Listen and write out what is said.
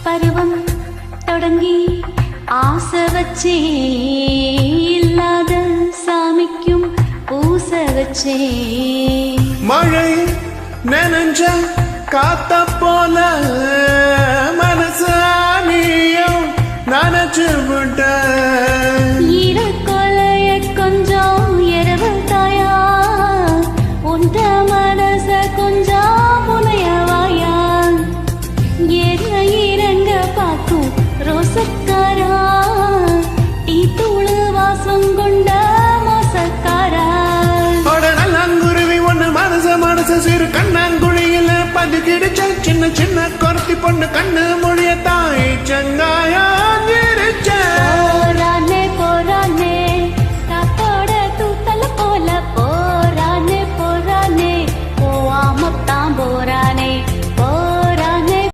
பருவம் தொடங்கி ஆசை வச்சே இல்லாத சாமிக்கும் பூச வச்சே மழை நனைஞ்ச காத்த போல மனசானியும் நனைச்சு விட்ட ஈரக்கொலைய கொஞ்சம் இரவு தாயா உண்ட மனச கொஞ்சம் புனையவாயா இறங்க பார்க்கும் ரோசக்காரா டீ தூளு வாசம் கொண்ட மோசக்காரா நல்லாங்குருவி ஒண்ணு மனச சிறு கண்ணாங்குழியில பதுக்கிடுச்ச சின்ன சின்ன கொரத்தி பொண்ணு கண்ணு மொழிய தாய் சங்காயா